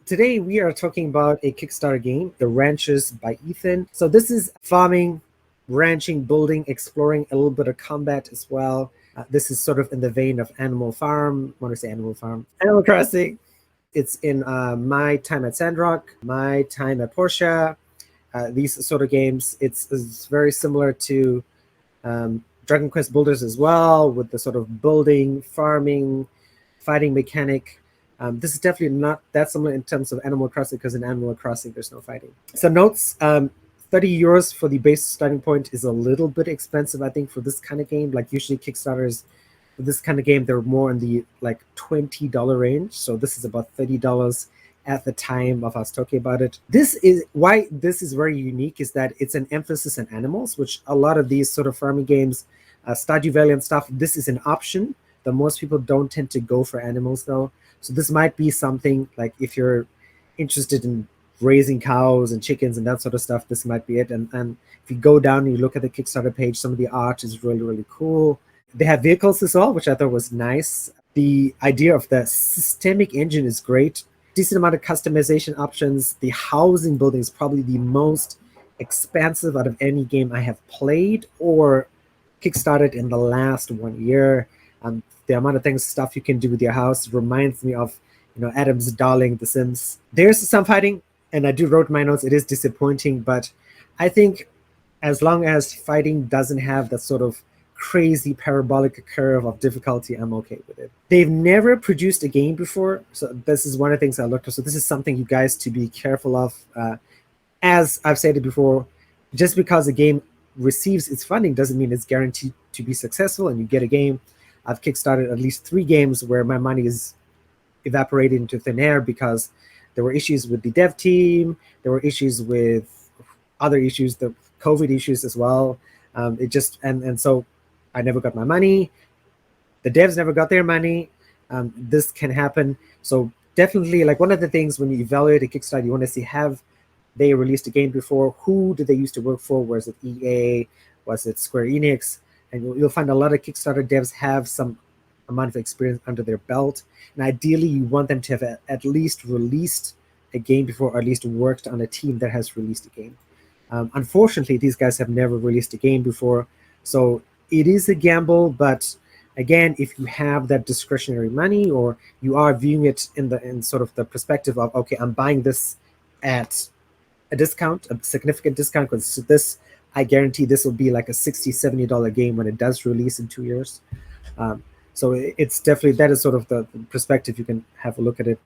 Today we are talking about a Kickstarter game, The Ranches by Ethan. So this is farming, ranching, building, exploring, a little bit of combat as well. This is sort of in the vein of Animal Farm. I want to say Animal Farm. Animal Crossing. It's in my time at Sandrock, my time at Portia. These sort of games. It's very similar to Dragon Quest Builders as well, with the sort of building, farming, fighting mechanic. This is definitely not that similar in terms of Animal Crossing, because in Animal Crossing there's no fighting. Some notes: €30 for the base starting point is a little bit expensive, I think, for this kind of game. Like usually Kickstarters for this kind of game, they're more in the like $20 range. So this is about $30 at the time of us talking about it. This is why this is very unique, is that it's an emphasis on animals, which a lot of these sort of farming games, Stardew Valley and stuff, this is an option. That most people don't tend to go for animals though. So this might be something like if you're interested in raising cows and chickens and that sort of stuff, this might be it. And if you go down and you look at the Kickstarter page, some of the art is really, really cool. They have vehicles as well, which I thought was nice. The idea of the systemic engine is great. Decent amount of customization options. The housing building is probably the most expansive out of any game I have played or kickstarted in the last 1 year. The amount of stuff you can do with your house reminds me of, Adam's darling, The Sims. There's some fighting, and I do wrote my notes. It is disappointing, but I think as long as fighting doesn't have that sort of crazy parabolic curve of difficulty, I'm okay with it. They've never produced a game before, so this is one of the things I looked at. So this is something you guys to be careful of. As I've said it before, just because a game receives its funding doesn't mean it's guaranteed to be successful and you get a game. I've kickstarted at least 3 games where my money is evaporated into thin air because there were issues with the dev team, there were issues with other issues, the COVID issues as well. And so I never got my money. The devs never got their money. This can happen. So definitely, like, one of the things when you evaluate a Kickstarter, you want to see, have they released a game before? Who did they used to work for? Was it EA? Was it Square Enix? And you'll find a lot of Kickstarter devs have some amount of experience under their belt. And ideally, you want them to have at least released a game before, or at least worked on a team that has released a game. Unfortunately, these guys have never released a game before. So it is a gamble. But again, if you have that discretionary money, or you are viewing it in sort of the perspective of, okay, I'm buying this at a discount, a significant discount, because this, I guarantee this will be like a $60, $70 game when it does release in 2 years. So it's definitely, that is sort of the perspective you can have a look at it.